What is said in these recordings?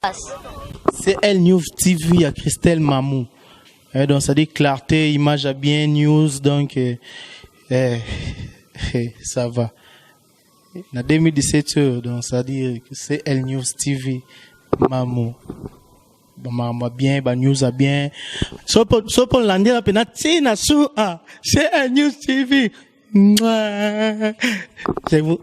C'est Elle News TV à Christelle Mamou. Donc ça dit clarté, image à bien, news, donc ça va. Na 2017, donc ça dit que c'est Elle News TV Mamou. Bah bien, bah news à bien. So pour l'année la peine, c'est Elle News TV. Je vous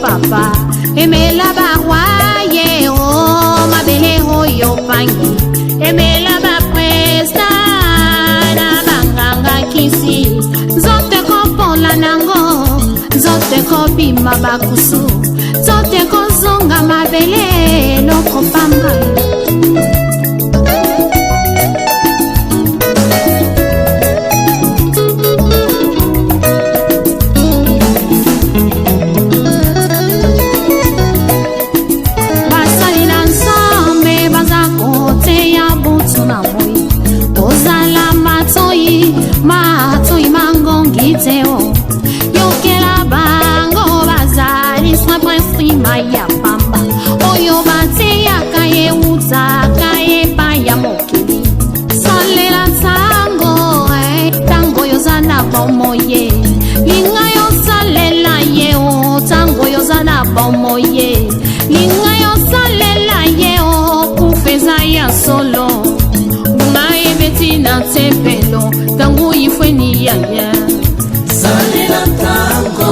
papa emela barwaye o mabele oyo pangi emela ba presta na banganga kisi zote kopola nango zote kopima bakusu zote kozonga mabele loko pamba. Yokela bango bazali swa prince maya pamba oyo bate yakaye uzaka epa ya mokili salela tango tango yozana bomoye linga yosalela ye o tango yozana bomoye linga yosalela ye o kufeza ya solo unaye betina tepelo tango ifweni ya Salela tango,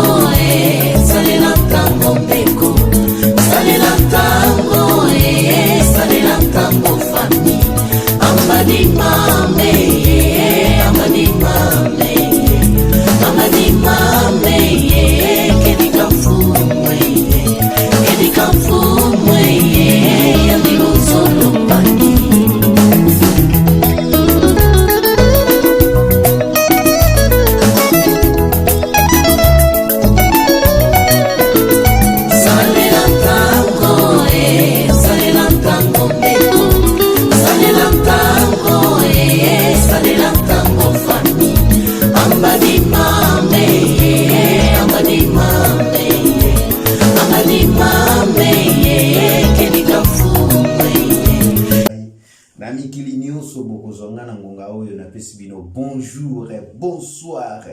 salela tango beko. Salela tango, salela tango fami. Amadi mame, amadi mame, amadi mame. Kedika fumwe, kedika fumwe. Yandilo solo pani. Bonjour et bonsoir.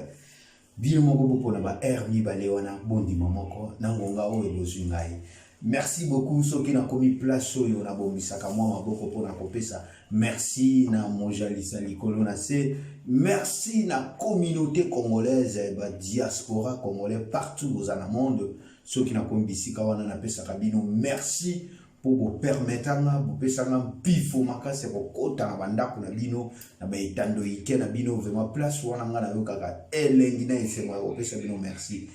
Bino moko bopo na ba hermi balewana bondi momoko na ngonga oyo bozungai. Merci beaucoup soki na komi place oyo na bomisaka mwa maboko pona kopesa. Merci na mojalisa likolo na se. Merci na communauté congolaise ba diaspora congolais partout aux en monde. Soki na komi bisika wana na pesa kabino. Merci pour vous permettre vous pesanga bifo makase ko kota na bandako na bino na ba etando ike na bino vraiment place wana nga na yo kaka elengi na esengo ko pesa bino merci.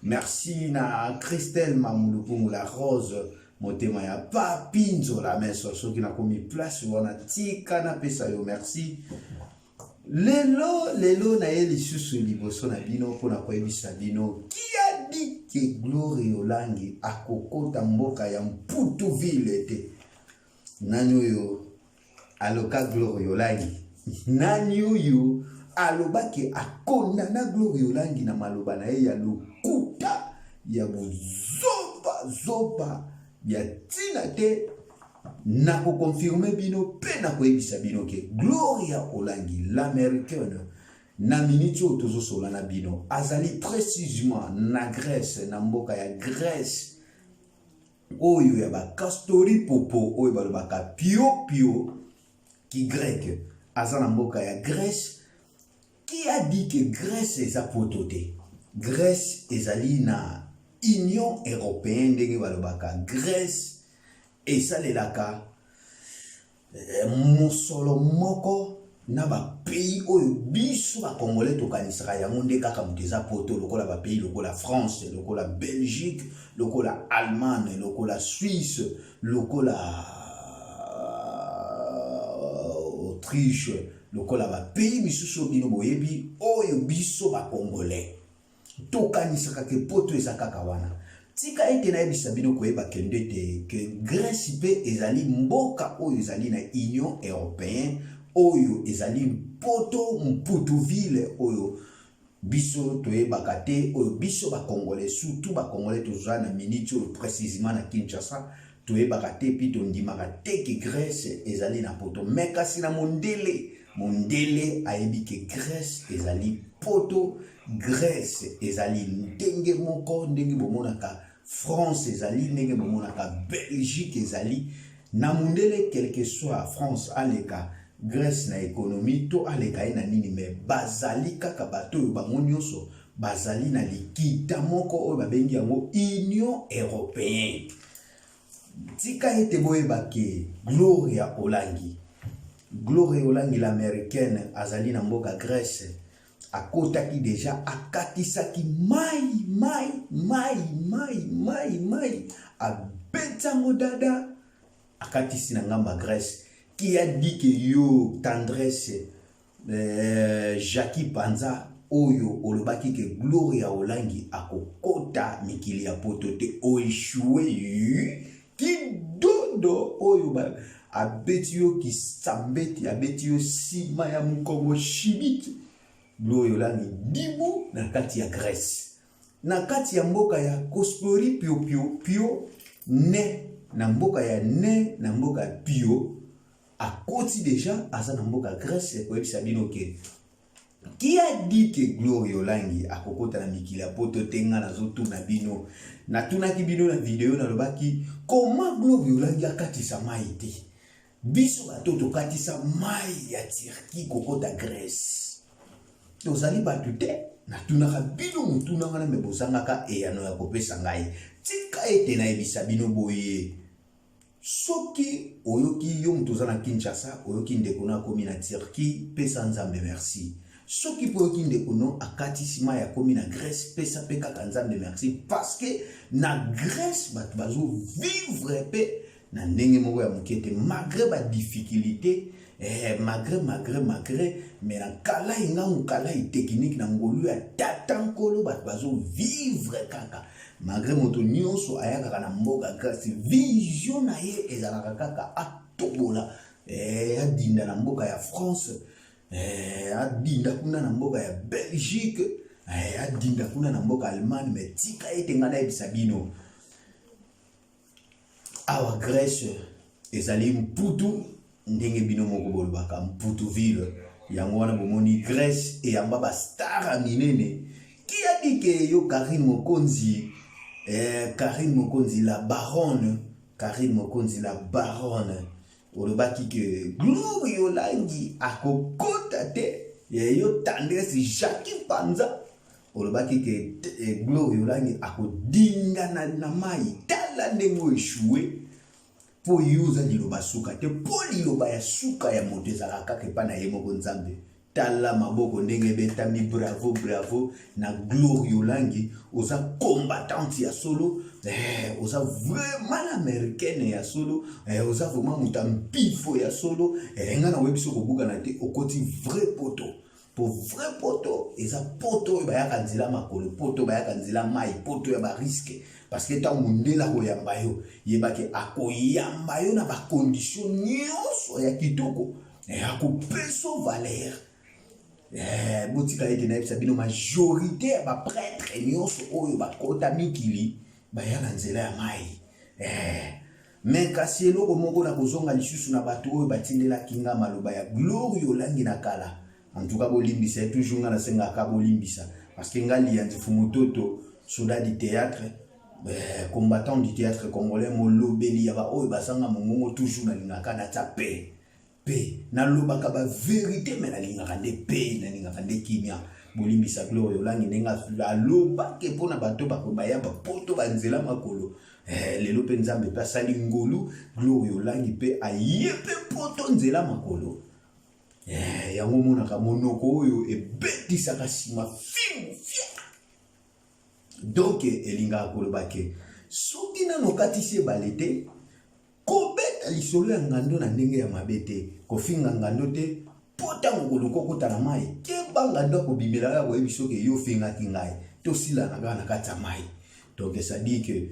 Merci na Christelle Mamou la rose motema ya papinzo la meso soki na komi place wana tika na pesa yo merci. Lelo na eli susu liboso na bino pona koyebisa bino kia di ke Glory Olangi akokota mboka ya Mputuville te. Nani oyo aloka Glory Olangi? Nani oyo alobaki akonda na Glory Olangi na maloba na ye ya lokuta ya zoba ya tina te? Na ko confirmer bino pe na ko ebisa bino ke Gloria Olangi l'américaine na minute otozo sola na bino azali précisément na Grèce na mboka ya Grèce oyo ya ba Castori Popo oyo ba lobaka pio ki grec azana mboka ya Grèce qui a dit que Grèce eza potote. Grèce ezali na Union européenne ndenge ba lobaka Grèce et ça les laka mosolo moko na ba pays oyo biso ba congolais tokanisaka yango nde kaka muteza poto lokola ba pays lokola France, lokola Belgique, lokola Allemagne, lokola Suisse, lokola Autriche, lokola ba pays misusu bino boyebi oyo biso ba congolais tokanisaka ke poto ezakaka wana. Tika ete na yebisa bino koyeba kende te ke Grèce pe ezali mboka oyo ezali na Union Européenne oyo ezali poto Mputu-ville oyo biso toyebaka te oyo biso ba congolais surtout ba congolais toza na minute oyo précisément na Kinshasa toyebaka te pi tondimaka te ke Grèce ezali na poto mais kasi na mondele ayebi ke Grèce ezali poto. Grèce ezali ndenge moko ndenge bomonaka France ezali ndenge bomonaka Belgique ezali na mondele quel que soit France aleka Grèce na économie to aleka na nini mais bazali kaka bato oyo bango nyonso bazali na likita moko oyo babengi yango Union Européenne. Tika ete boyeba ke Gloria Olangi l'américaine azali na mboka Grèce akotaki deja akatisaki mai abetango dada akatisi na ngamba Grèce qui a dit que yo tendresse Jackie Panza oyo olobaki ke Gloria Olangi akokota mikili ya poto te oeshue kidodo oyo ba abeti yo kisambeti abeti yo sima ya mukongo shibiti. Gloria Olangi dibu na kati ya Grèce na kati ya mboka ya Kospori pio ne na mboka ya ne na mboka pio akoti deja aza na mboka Grèce koyebisa bino ke qui a dit que Gloria Olangi akokota na mikili ya poto tenga na zotuna bino na tunaki bino na video na lobaki comment Gloria Olangi akatisa mai te biso bato tokatisa mai ya Turquie kokota Grèce. Tozali batu te na tunaka bino mutunanga na mebosangaka eyano ya kopesa ngai tika ete na ebisa bino boye soki oyoki yo mutoza na Kinshasa oyoki ndeko na komi na Turquie pesa nzambe merci soki po yoki ndeko no akatisi mai ya komi na Grèce pesa pe kaka nzambe merci parce que na Grèce batu bazo vivre pe na ndenge moko ya mokete malgré ba difficulté malgré mais na kala inga kala technique na ngolu ya tatankolo bazo vivre kaka malgré moto nyonso ayaka na mboka Grèce vision na ye ezalaka kaka atobola adinda na mboka ya France adinda kuna na mboka ya Belgique adinda kuna na mboka Allemagne mais tika ete ngana ebisa bino awa Grèce ezali Mputu ndenge bino moko bolobaka Mputu-ville yango wana bomoni Grèce et yamba ba star minene qui a dit que yo Karine Mokonzi la baronne olobaki que Gloria Olangi akokota te yo tendresse Jackie Panza olobaki que Gloria Olangi akodinga na mai tala ndenge eshue po yuza liloba suka te po liloba ya suka ya moto ezalaka kaka epa na ye moko nzambe tala maboko ndenge betami bravo na Gloria Olangi oza combattante ya solo oza vraiment l'américaine ya solo oza vraiment muta mpifo ya solo nga na webiso kobuka na te okoti vrai poto po vrai poto eza poto bayaka nzela makolo poto bayaka nzela mai poto ya ba risque parce que ta mundela koyamba yo yebaki akoyamba yo na ba condition nyonso ya kitoko akopeso valeur botika ete na ebisa bino majorité ya ba prêtre nyonso oyo bakota mikili bayaka nzela ya mai mais kasi eloko moko na kozonga lisusu na bato oyo batindelaki nga maloba ya Gloria Olangi na kala en tout cas bolimbisa toujours nga na senga ka bolimbisa parce que ngali ya Fumutoto soldat du théâtre combattant du théâtre congolais molobeli ya ba oyo basanga mongongo toujours na lingaka na tape na lobaka ba vérité mais na lingaka nde pe na lingaka nde kimia bolimbisa Gloria Olangi nenga aloba ke pona bato bakobaya ba poto banzela makolo lelo pe nzambe pe asali ngolu Gloria Olangi pe ayepe poto nzela makolo yango monaka monoko oyo ebetisaka nsima fimu fia. Donc elingaka koloba ke soki nano okatisi ebale te kobeta lisolo ya ngando na ndenge ya mabe te, kofinga ngando te mpo ntango koluka okota na mai keba ngando akobimela kaka koyebi soki yo ofingaki ngai tosila na kaka na kati ya mai. Donc ça dit que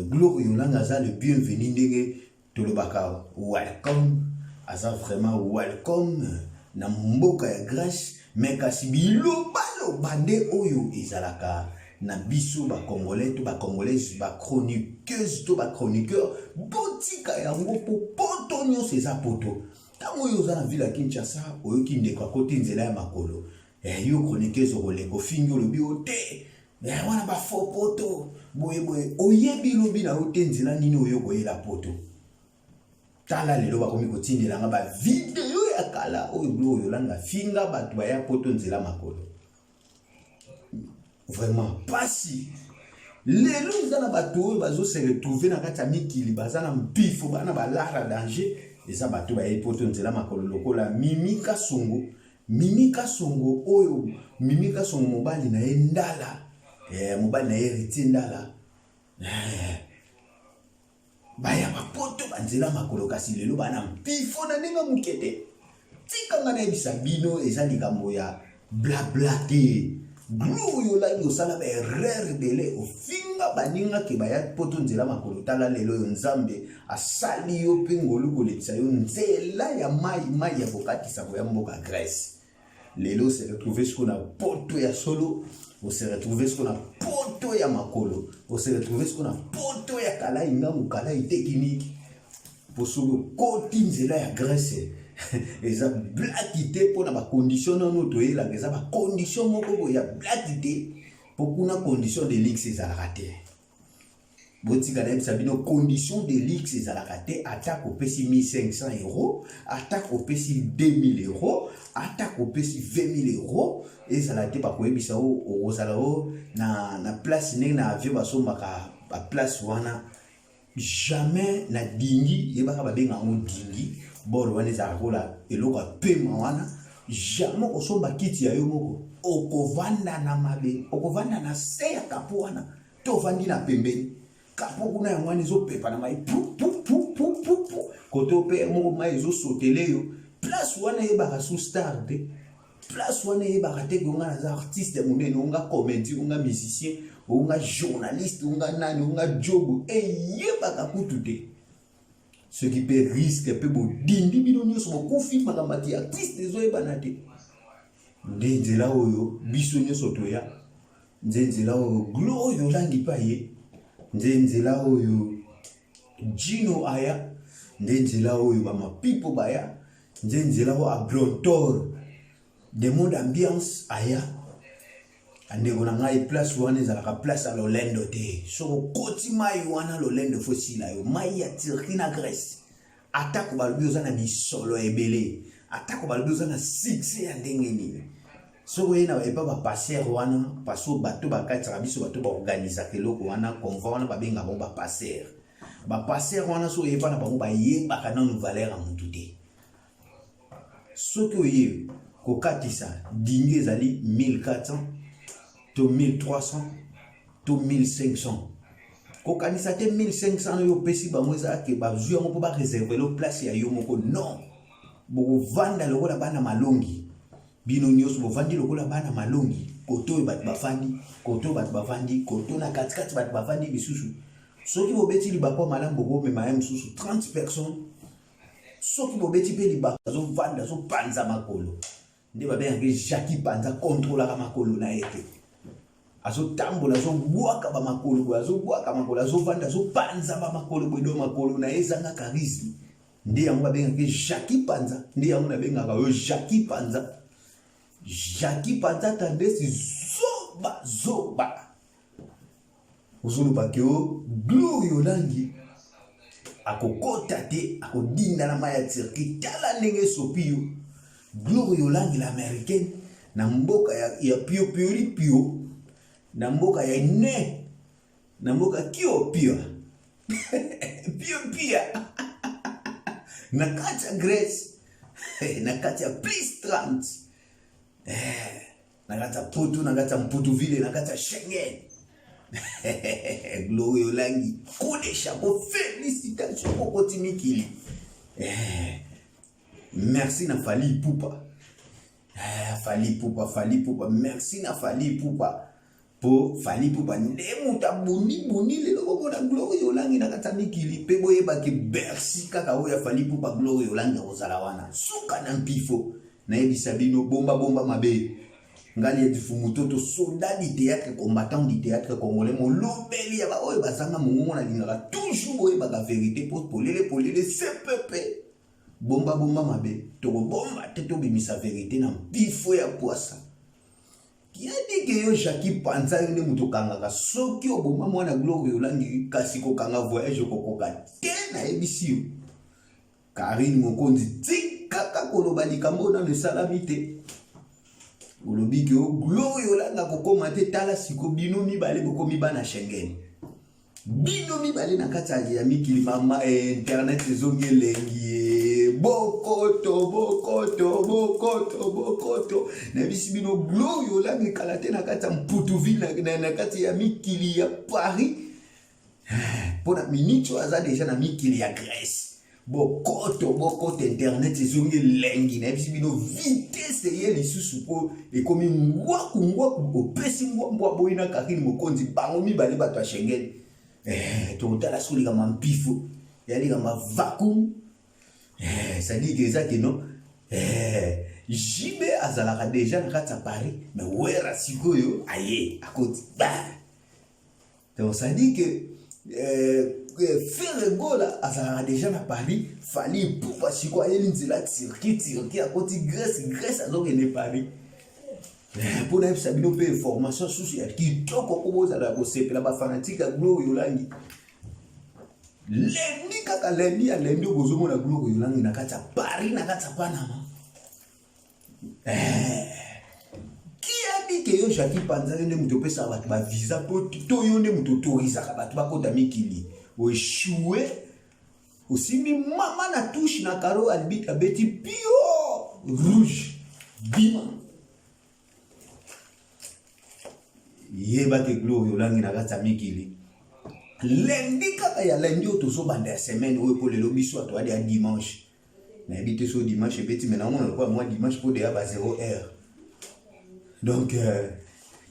Gloire Yolanda aza le bienvenu ndenge tolobaka welcome, aza vraiment welcome na mboka ya grâce, mais kasi bilobaloba nde oyo ezalaka na biso ba congolais to ba congolaises ba chroniqueuse to ba chroniqueur botika yango po poto nyonso eza poto. Tango oyo oza na ville ya Kinshasa oyoki ndeko akoti nzela ya makolo yo chroniqueuse okoleko fingi olobi o te wana ba faux poto boye oyebi lobi na ote nzela nini oyo koyela poto. Tala lelo bakomi kotindelanga ba video ya kala oyo Gloire Yolanda finga bato baya poto nzela makolo. Vraiment pasi lelo nzana bato oyo bazo se retrouver na kati ya mikili baza na mpifo bana balara danger eza bato baye poto nzela makolo lokola Mimika Songo oyo Mimika Songo mobali na ye ndala mobali na ye reti ndala baya bapoto banzela makolo kasi lelo bana mpifo na ndenge mukete tikanga na ebisa bino eza likambo ya blabla te. Gloire Yolanda osala ba erreur bele ofinga baninga ke baya poto nzela makolo tala lelo yo nzambe asali yo pengolu kolekisa yo nzela ya mai ya kokatisa ko ya mboka Grèce. Lelo se retrouver ce qu'on a poto ya solo, on se retrouver ce qu'on a poto ya makolo, on se retrouver ce qu'on a poto ya kala inga mukala technique pour solo koti nzela ya Grèce. Eza blackité pour na ba condition non toyela eza ba condition moko ya blackité pour kuna condition de luxe ezalaka te. Botika na sabino condition de luxe ezalaka te attaque au pesi 1500 €, attaque au pesi 2000 €, attaque au pesi 20 000 € ezalaka te pa koyebisa o ozala o na place ndenge na avion basombaka ba place wana jamais na dingi yebaka babenga ngo dingi boro wana za kola eloko pema wana jamais osomba kiti ya yo moko okovanda na mabe okovanda na se ya kapo wana to vandi na pembeni kapo kuna ya mwana zo pepa na mai pu koto pe mo mai zo sotele yo place wana yebaka sous star de place wana yebaka te ko ngana za artiste munene unga comédie unga musicien unga journaliste unga nani unga job yebaka kutu te. Ce qui peut risque peut beau dindi bidonyo so kofi makamati artiste zo ebanate ndenzela oyo bisonyo sotoya ndenzela oyo Gloire Yolanda paye ndenzela oyo Gino aya ndenzela oyo ba mapipo baya ndenzela oyo Ablontor de monde ambiance aya ande kona ngai place wana ezalaka place à Lolendo te so koti mai wana Lolendo fosila yo mai ya Turquie na Grèce atako balobi ozana bisolo ebele atako balobi ozana succès ya ndenge nini so yena epa ba passer wana paso bato bakatira biso bato ba organiser keloko wana convoi wana babenga bon ba passer wana so yepa na bango ba yebaka na valeur ya mutu te soki oye kokatisa dingi ezali 1400 to 1300 to 1500 kokanisa te 1500 yo pesi ba mweza ke ba zuya mo ba réserver lo place ya yo moko non bo vanda lokola bana malongi bino nyoso bo vandi lokola bana malongi koto bat bafandi koto bat bafandi koto na katikati bat bafandi bisusu soki bo beti li bako malambo bo me maem susu 30 personnes soki bo beti pe li bako zo vanda zo panza makolo ndi ba bien que Jackie Panza contrôle la makolo na ete azo tambola zo bwaka ba makolo azo bwaka makolo azo vanda zo panza ba makolo bwedo makolo na ezanga charisme ndi yango ba benga ke Jackie Panza ndi yango na benga ka yo Jackie Panza tendesi zoba uzulu bakeo Gloire Yolanda akokota te akodinda na maya Turquie tala ndenge sopio Gloire Yolanda l'américaine na mboka ya pio na mboka ya ne na mboka pio na kati ya Grèce na kati ya plus 30 na kati ya poto na kati ya Mputu-Ville na kati ya Schengen. Glory Olangi kule chapeau, félicitations pour Kotimikili. Merci na Fally Ipupa. Fally Ipupa, merci na Fally Ipupa. Po Fally Ipupa ndemuta buni lelo kobona Glory Olangi na kata mikili pe boyeba ke Bercy kaka oya Fally Ipupa Glory Olangi ozala wana suka na mpifo na yebisa bino bomba mabe ngali edifumu toto soldat du théâtre, combattant du théâtre congolais mo lobeli ya ba oyo bazanga mongo na lingaka toujours boyeba ka vérité pour lele CPP bomba mabe to bomba te to bimisa vérité na mpifo ya poisa. Qui a dit que yo Jackie Panza yone mutokanga soki oboma mwana Glory Olangi kasi ko kanga voyage kokoka tena ebisio Karine Mokonzi tika koloba likambo na le salamité olobi ke Glory Olangi kokoma te tala siko bino mibale bokomi bana Schengen bino mibale na kati ya mikili mama internet ezongelengi bokoto na bisi bino Glory Olangi kalate na kati ya Mputu-Ville na kati ya mikili ya Paris pona minito aza deja na mikili ya Grèce bokoto internet ezongelengi na bisi bino vitesse ye lisusu po ekomi ngwaku opesi ngwa boyina Karine Mokonzi bango mibale bato ya Schengen totala soli kama mpifo yali kama vacuum ça dit que ça que non jibe azalaka déjà na kati ya Paris mais wera sikoyo aye akoti ba donc ça dit que Ferregola azalaka déjà na Paris Fally Ipupa siko ayeli nzela Turquie akoti Grèce azokende Paris pour na bisa bino pe information susu ya kitoko kobozala kosepela bafanatique ya Glory Olangi lendi kaka lendi okozomona Glory Olangi na kati ya Paris na kati ya Panama. Qui a dit que yo Jackie Panza yone muto pesa bato ba visa po to yone muto autoriza ka bato bakota mikili o échoué osimbi mama na touche na karo albit abeti pio rouge bima yeba ke Glory Olangi na kati ya mikili lendi kaka ya lendi otozo banda ya semaine oyo po lelo biso ato adi ya dimanche na habite so dimanche beti maintenant on quoi moi dimanche pour déjà ba 0h donc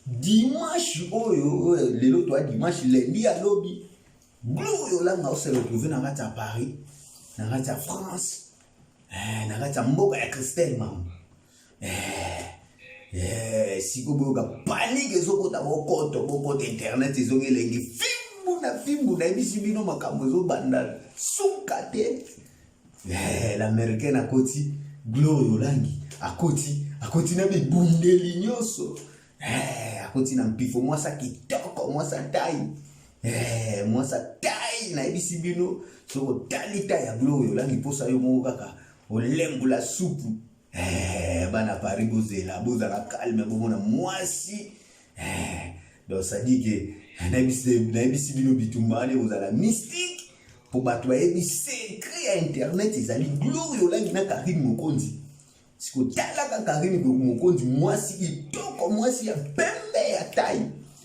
dimanche oyo lelo to dimanche lendi ya lobby Glory Olangi on se retrouver na kati ya Paris na kati ya France na kati ya mboka ya Christelle mam siko boka panique ezokota bokoto internet ezongelengi fimbu na bisi bino makambo ezobanda suka te l'américaine akoti Glory Olangi akoti na bibundeli nyonso akoti na mpifo mwasa kitoko mwasa tai na bisi bino soko talita ya Glory Olangi posa yo moko kaka olembula supu bana Paris bozala calme bomona mwasi donc ça dit que na bisi bino bitumbane bozala mystique pour bato yebi secret ya internet ezali Glory Olangi na Karine Mokonzi siko talaka Karine Mokonzi mwasi kitoko mwasi ya pembe ya tai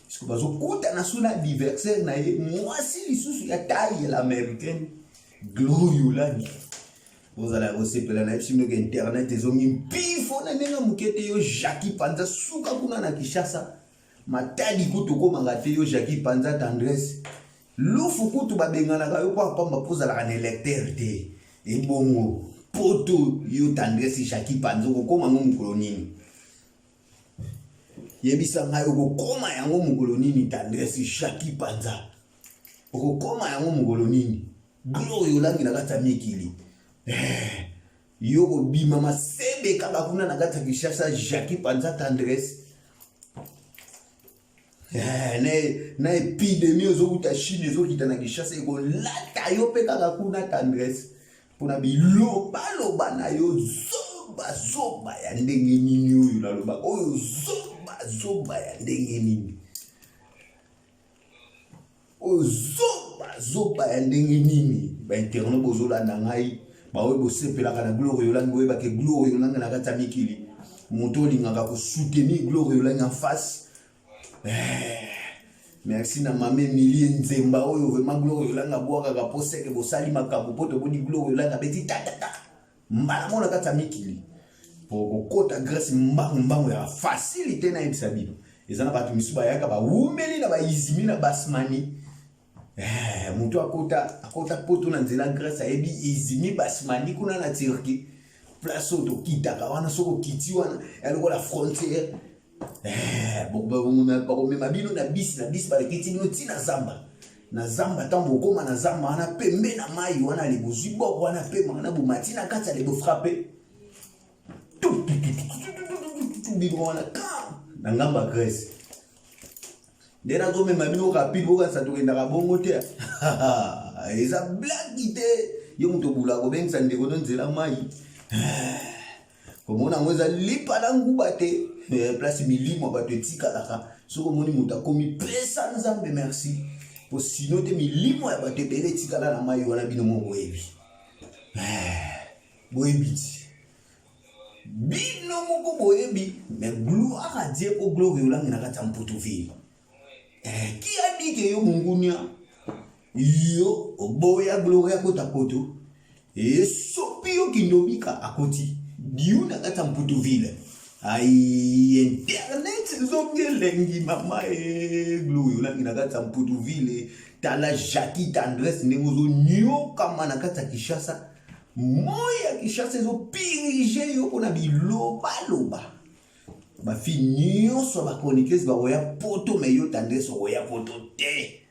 siko bazokuta na suna anniversaire na ye mwasi lisusu ya tai ya l'américaine Glory Olangi bozala bosepela na bisi bino ke internet ezongi mpifo na ndenge mokete yo Jackie Panza suka kuna na Kinshasa matadi kutu komanga te yo Jackie Panza tendresse lufu kutu babenganaka yo kwa pamba pozala na électeur te ebongo poto yo tendresse Jackie Panza kokoma ngo mukolo nini yebisa ngayo kokoma yango mukolo nini tendresse Jackie Panza kokoma yango mukolo nini Glory Olangi na kata mikili yo ko bima masebe kaka kuna na kata Kinshasa Jackie Panza tendresse na epidemie ozokuta Chine ezokita na Kinshasa ekolata yo mpe kaka kuna tendresse mpona bilobaloba na yo zoba ya ndenge nini oyo naloba oyo zoba ya ndenge nini oyo zoba ya ndenge nini bainternet bozolanda ngai bawe bosepelaka na gloire yolangi boyeba ke gloire yolangi na kati ya mikili moto olingaka kosoutenir gloire yolangi en face. Merci na mame Emilie Nzemba oyo vraiment gloire yolangi abwakaka po seke bosali makambo po toboni gloire yolangi abeti tatata mbala mona kati ya mikili po kokota grâce mbangu ya facilité na yebisa bino ezana bato misu bayaka bawumeli na baizimi na basmani. Mutu akota poto na nzela grâce ayebi izimi basmani kuna na Turquie place oto kitaka wana soko kiti wana yaloko la frontière. Bakomema bino na bisi balekiti bino tina zamba na zamba tambo koma na zamba wana pembe na mai wana lebozwi boko wana pe mana bomati na kati ya lebo frappé bino wana na ngamba Grèce. Dena zome mabino rapide boka sa tokendaka bongo te. Eza blague te. Yo muto bula ko bengisa ndeko no nzela mai. Komona mweza lipa na nguba te. Place milimo bato etikalaka. Soko moni muta komi pesa nzambe merci. Po sino te milimo ya bato bele etikala na mai wana bino mo boyebi. Boyebi. Bino moko boyebi. Mais gloire à Dieu ko gloire yolangi na kati ya mputu vile. Qui a dit que yo mungunia yo oboya gloria kota poto et sopio kindobika akoti diu na kata mputu vile ai internet zongelengi mama gloria langi na kata mputu vile tala Jackie Tendresse nengozo nyo kama na kata Kishasa moya Kishasa zo pirige yo kona biloba loba. Ba fi nyonso ba chroniqueuse ba oya poto me yo Tendresse oya poto te.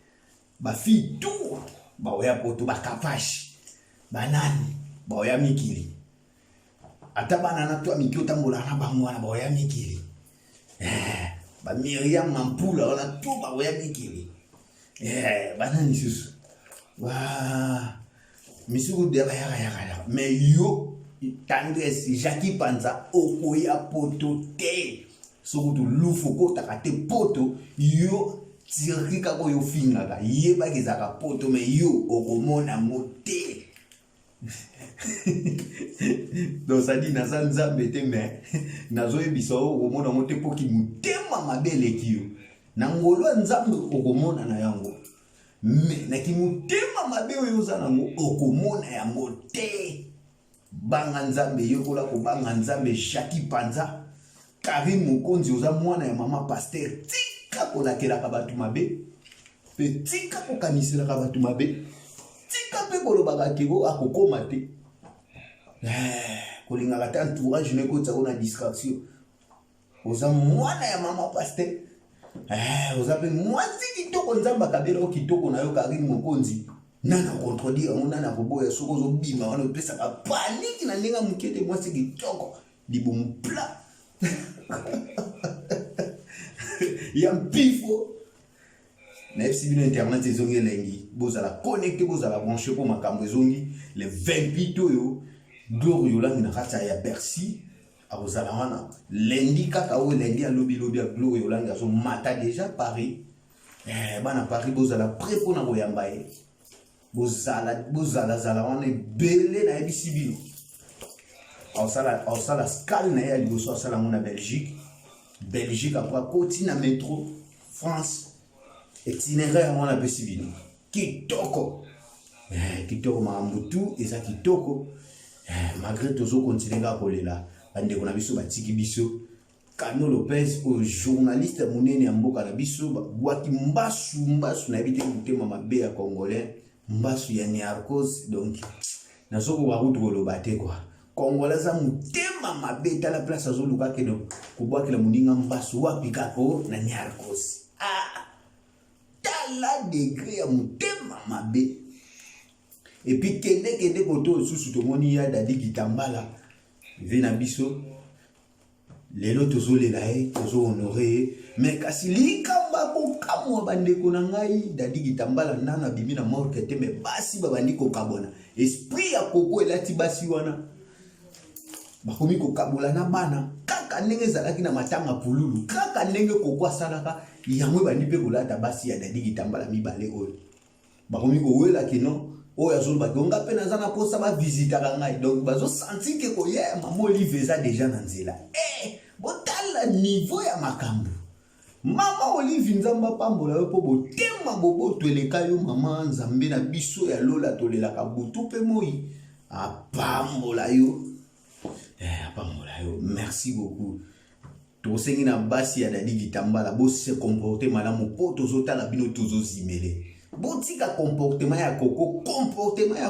Ba fi tout ba oya poto ba kapashi. Banani ba oya mikili. Ata banana to mikili tambola na ba mwana ba oya mikili. Ba Miriam Mampula ona to ba oya mikili. Banani susu. Wa misuku de ba ya. Me yo Tendresse Jackie Panza okoya poto te. Sokutu lufoko takate poto yo tirika ko yo fingaka yeba kezaka poto me yo okomona mote. Donc ça dit naza nzambe te me nazo yebisa okomona mote po ki mutema mabele kiyo. Na ngolo nzambe okomona na yango. Me na ki mutema mabele yo za nango okomona yango te. Banga nzambe yokola ko banga nzambe Jackie Panza Karim Mukonzi oza mwana ya mama pasteur tika ko lakelaka batu mabe pe tika ko kanisela batu mabe tika pe kolobaka kebo akokoma te kolingaka ta entourage ne ko tsakona distraction oza mwana ya mama pasteur oza pe mwasi kitoko nzamba kabela kitoko na yo Karim Mukonzi nana contredire on nana boboya soko zo bima wana pesa ka panique na ndinga mukete mwasi kitoko libum pla ya mpifo na FCB internet ezongi lengi bozala connecté bozala branché pour makambo ezongi le 28 oyo gloire yolangi na kati ya Bercy azala wana lendi kaka o lendi a lobby a gloire yolangi azo mata déjà Paris bana Paris bozala prêt pour na boyamba ye bozala zala wana belé na ebisi bino osala scale na ya liboso osala mona Belgique après koti na métro France itinéraire mona besi bino kitoko mamutu eza kitoko malgré tozo continuer kolela bandeko na biso batiki biso Kano Lopez o journaliste munene ya mboka na biso bwaki mbasu na ebite mutema mabe ya congolais mbasu ya Niarcos donc nazoko ba rutu koloba te kwa congolais za mutema mabe ta la place azoluka kedo kubwaki la muninga mbasu wapi kako na Niarcos tala degré ya mutema mabe et puis kende koto susu to moni ya Dadi Kitambala vena biso lelo tozolela tozo honorer mais kasi likamba ko kamwa bandeko na ngai Dadi Kitambala nana bimi na mort te me basi ba bandiko kabona esprit ya koko elati basi wana bakomi ko kabola na bana kaka ndenge zalaki na matanga pululu kaka ndenge koko asalaka yango bandi pe kolata basi ya Dadi Kitambala mibale oyo bakomi ko wela kino oyo azoloba donga pe naza na posa ba visitaka ngai donc bazo sentir que ko ye maman Olive eza déjà na nzela botala niveau ya makambo mama Olive nzamba pambola yo po botema boboto eleka yo mama nzambe na biso ya lola tolelaka butu pe moi apambola yo merci beaucoup tosengi na basi ya dadi Vitambala bo se comporter malamu po tozotala bino tozozimele botika comportement ya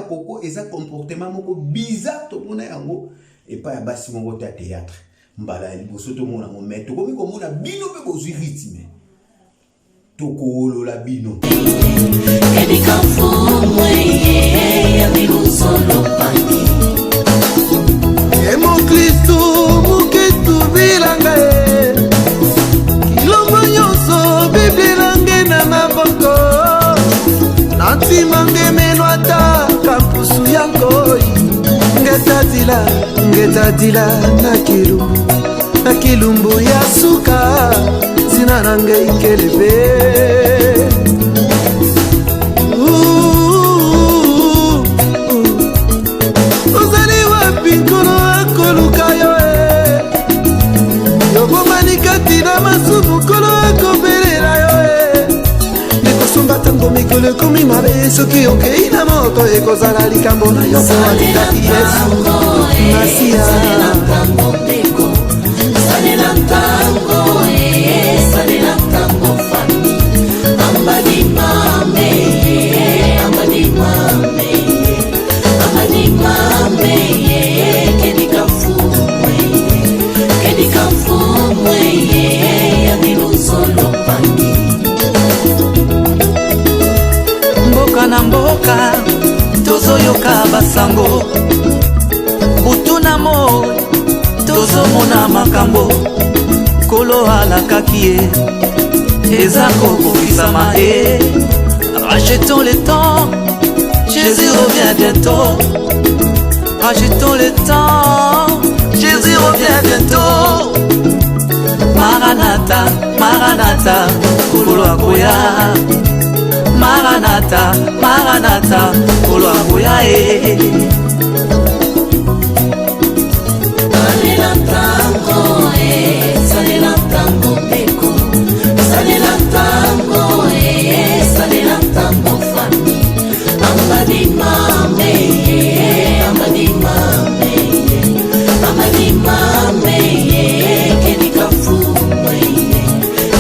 koko eza comportement moko bizarre to mona yango et pas ya basi moko ta théâtre mbala liboso to mona mais to komi komona bino pe bozwi rythme to kolola bino edika fumo ya milusolo pandi emo Kristo mukitu bilanga kilombo nyonso bibilange na maboko nantimange menwata kampusu yankoi ngetatila na kilumbu ya suka zina nange ikelebe ozali wapi nkolo akoluka yo yobomani kati na masumu nkolo akobelela yo nekosomba tango mikolo ekomi mabe soki okei na moto ekozala likambo na yo po alingaki Yesu masiya salela ntango fami ambadimame kedika fumwe ya milusolo pangi mboka na mboka tozoyoka basango butu na mo tozomona makambo kolo alakaki ye eza kokokisama rachetons le temps Jésus revient bientôt rachetons le temps Jésus revient bientôt Maranatha Maranatha kolo akoya Maranatha Maranatha kolo akoya salela ntango mbeko salela ntango fami ambadimame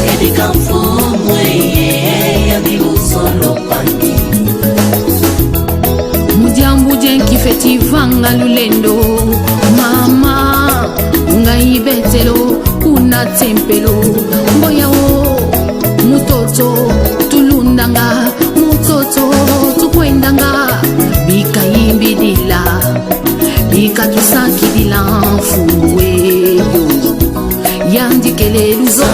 kedika fumwe ya milusolo pangi mujambuje nkifetivanga lulendo mama ungaibetelo kuna tempelo mboyawo mutoto tulundanga mutoto tukwendanga bikayimbidila bikatusakidila mfuweyo yandikele luzo